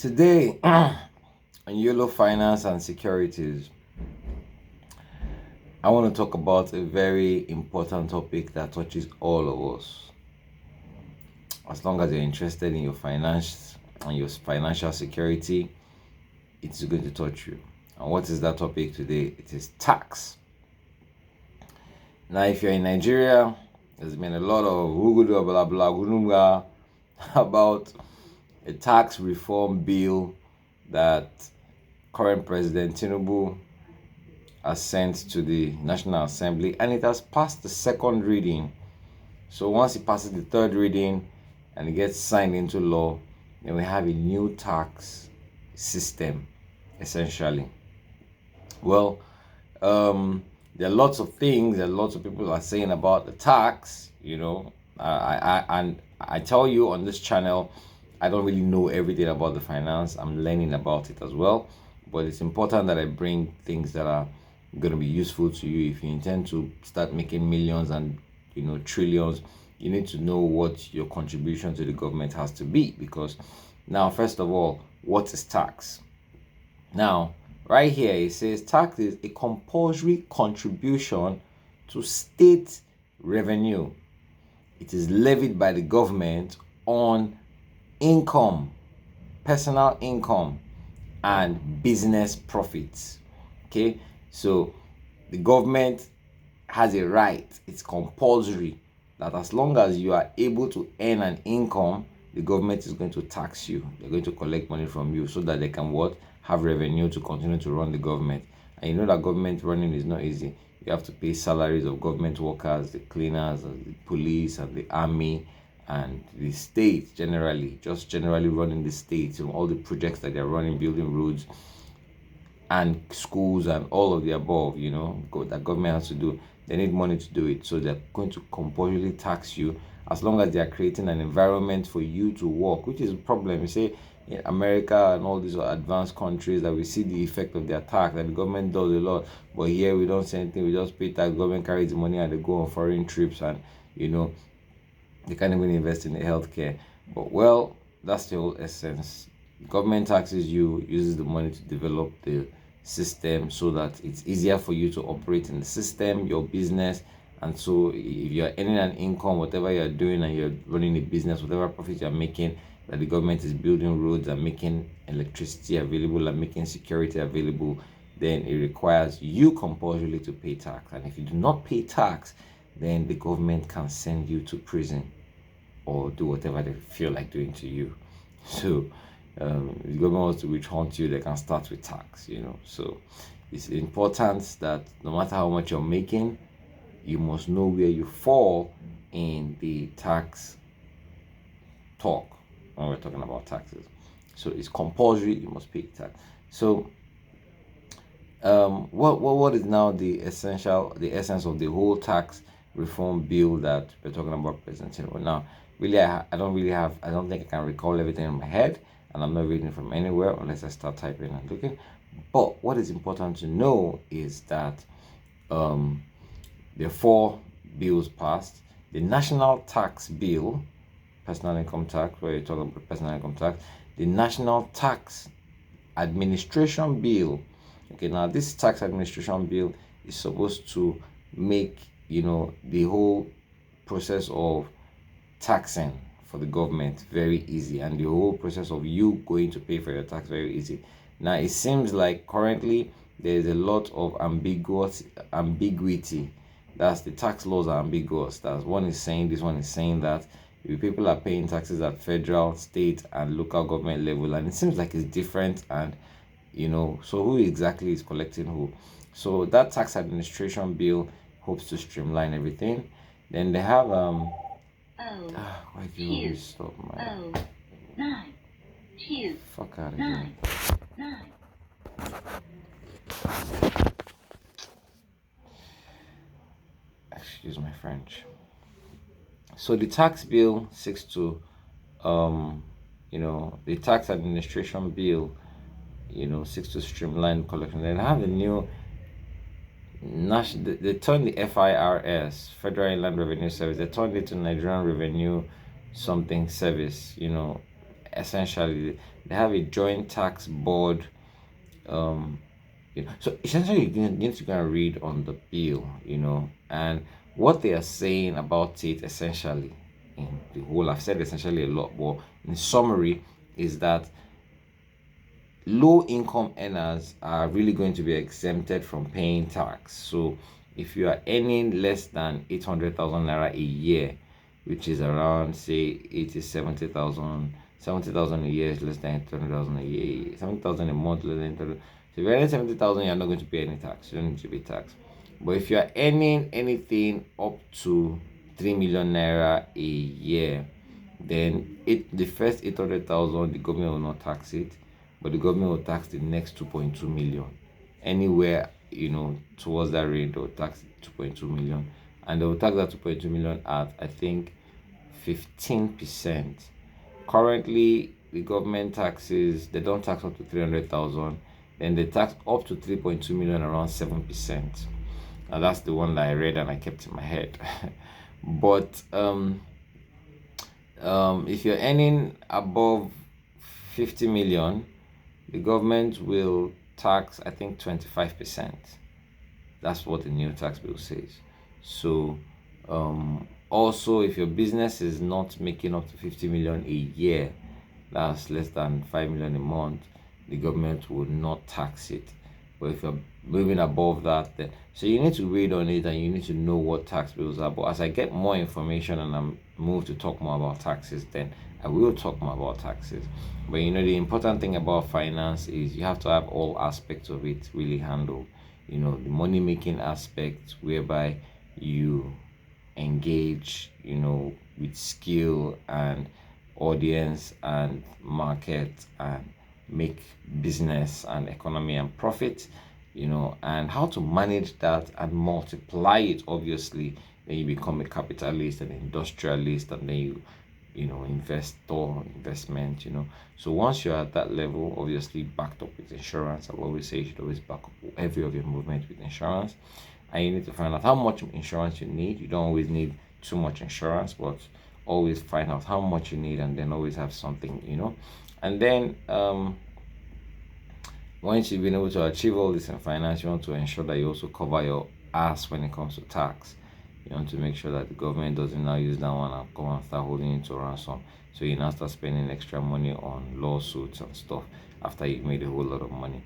Today, on YOLO Finance and Securities, I want to talk about a very important topic that touches all of us. As long as you're interested in your finance and your financial security, it's going to touch you. And what is that topic today? It is tax. Now, if you're in Nigeria, there's been a lot of blah blah blah about a tax reform bill that current President Tinubu has sent to the National Assembly, and it has passed the second reading. So once it passes the third reading and it gets signed into law, then we have a new tax system, essentially. Well, there are lots of things that lots of people are saying about the tax. I tell you on this channel, I don't really know everything about the finance. I'm learning about it as well, but it's important that I bring things that are going to be useful to you. If you intend to start making millions and trillions, you need to know what your contribution to the government has to be. Because now, first of all, what is tax? Now, right here it says tax is a compulsory contribution to state revenue. It is levied by the government on income, personal income, and business profits. Okay, so the government has a right, it's compulsory, that as long as you are able to earn an income, the government is going to tax you. They're going to collect money from you so that they can have revenue to continue to run the government. And you know that government running is not easy. You have to pay salaries of government workers, the cleaners, and the police, and the army, and the state generally, just generally running the state, all the projects that they're running, building roads and schools and all of the above, that government has to do. They need money to do it, so they're going to compulsorily tax you as long as they are creating an environment for you to work, which is a problem. You say in America and all these advanced countries that we see the effect of their tax, and the government does a lot, but here we don't see anything. We just pay tax, government carries the money, and they go on foreign trips, and they can't even invest in the healthcare. But well, that's the whole essence. Government taxes you, uses the money to develop the system so that it's easier for you to operate in the system, your business. And so if you're earning an income, whatever you're doing, and you're running a business, whatever profit you're making, that the government is building roads and making electricity available and making security available, then it requires you compulsorily to pay tax. And if you do not pay tax, then the government can send you to prison or do whatever they feel like doing to you. So if the government wants to witch hunt you, they can start with tax, So it's important that no matter how much you're making, you must know where you fall in the tax talk when we're talking about taxes. So it's compulsory, you must pay tax. So what is now the essence of the whole tax reform bill that we're talking about presenting right now? Really, I don't think I can recall everything in my head, and I'm not reading from anywhere unless I start typing and looking. But what is important to know is that there are 4 bills passed. The national tax bill, personal income tax, where you're talking about personal income tax, the national tax administration bill. Okay, now this tax administration bill is supposed to make the whole process of taxing for the government very easy, and the whole process of you going to pay for your tax very easy. Now it seems like currently there's a lot of ambiguity. That's the tax laws are ambiguous. That's one is saying this, one is saying that. If people are paying taxes at federal, state, and local government level, and it seems like it's different, and so who exactly is collecting who? So that tax administration bill hopes to streamline everything. Then they have why do you always stop my 9 2 fuck out of here 9. Excuse my French. So the tax bill seeks to the tax administration bill seeks to streamline collection. Then have a new they turned the FIRS, Federal Inland Revenue Service, they turned it to Nigerian Revenue something service. Essentially They have a joint tax board. So essentially, you need to go and read on the bill, and what they are saying about it essentially in the whole. I've said essentially a lot, but in summary, is that low income earners are really going to be exempted from paying tax. So if you are earning less than 800,000 naira a year, which is around say 80 70,000, 70,000 a year is less than 800,000 a year, 70,000 a month less than 800. So if you're earning 70,000, you're not going to pay any tax. You don't need to pay tax. But if you're earning anything up to 3 million naira a year, then the first 800,000, the government will not tax it, but the government will tax the next 2.2 million. Anywhere, towards that range, they'll tax 2.2 million. And they will tax that 2.2 million at, I think, 15%. Currently, the government taxes, they don't tax up to 300,000, then they tax up to 3.2 million around 7%. Now, that's the one that I read and I kept in my head. But if you're earning above 50 million, the government will tax, I think, 25%. That's what the new tax bill says. So, also, if your business is not making up to 50 million a year, that's less than 5 million a month, the government will not tax it. But if you're moving above that, then so you need to read on it and you need to know what tax bills are. But as I get more information and I'm moved to talk more about taxes, then I will talk more about taxes. But the important thing about finance is you have to have all aspects of it really handled. The money making aspect, whereby you engage, with skill and audience and market and make business and economy and profit, and how to manage that and multiply it. Obviously, then you become a capitalist, an industrialist, and then investment. So once you're at that level, obviously backed up with insurance, I always say you should always back up every of your movement with insurance. And you need to find out how much insurance you need. You don't always need too much insurance, but always find out how much you need, and then always have something. And then once you've been able to achieve all this in finance, you want to ensure that you also cover your ass when it comes to tax. You want to make sure that the government doesn't now use that one and come and start holding you to ransom. So you now start spending extra money on lawsuits and stuff after you've made a whole lot of money.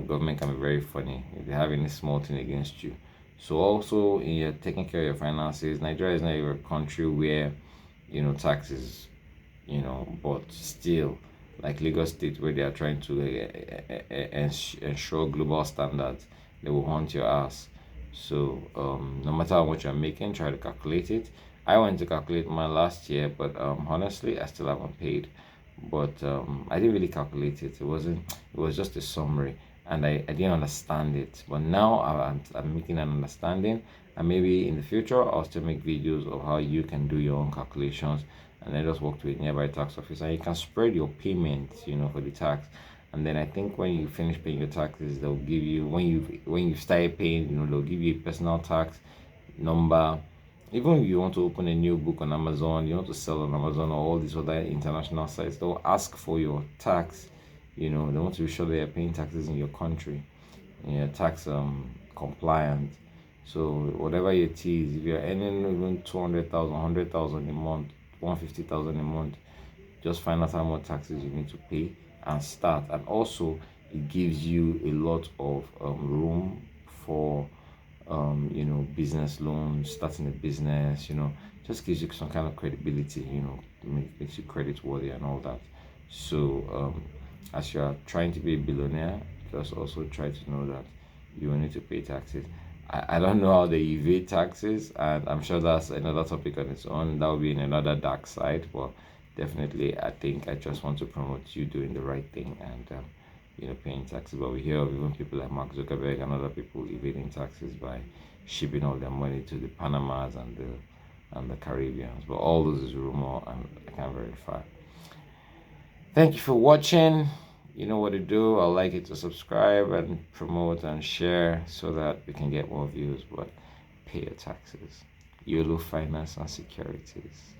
Government can be very funny if they have any small thing against you. So also in your taking care of your finances, Nigeria is not a country where taxes, but still, like Lagos State, where they are trying to ensure global standards, they will hunt your ass. So no matter how much you're making, try to calculate it. I went to calculate mine last year, but honestly, I still haven't paid. But I didn't really calculate it. It wasn't. It was just a summary, and I didn't understand it. But now I'm making an understanding, and maybe in the future I'll still make videos of how you can do your own calculations, and then just walk to a nearby tax office, and you can spread your payments, for the tax. And then I think when you finish paying your taxes, they'll give you when you start paying, they'll give you a personal tax number. Even if you want to open a new book on Amazon, you want to sell on Amazon or all these other international sites, they'll ask for your tax. They want to be sure that you're paying taxes in your country, and you're tax compliant. So whatever it is, if you're earning even 200,000, 100,000 a month, 150,000 a month, just find out how much taxes you need to pay and start. And also, it gives you a lot of room for business loans, starting a business. Just gives you some kind of credibility. Makes you credit worthy and all that. So as you are trying to be a billionaire, just also try to know that you will need to pay taxes. I don't know how they evade taxes, and I'm sure that's another topic on its own. That will be in another dark side, but definitely, I think I just want to promote you doing the right thing and paying taxes. But we hear of even people like Mark Zuckerberg and other people evading taxes by shipping all their money to the Panamas and the Caribbeans. But all this is rumor, and I can't verify. Thank you for watching. You know what to do. I'd like you to subscribe and promote and share so that we can get more views. But pay your taxes. YOLO Finance and Securities.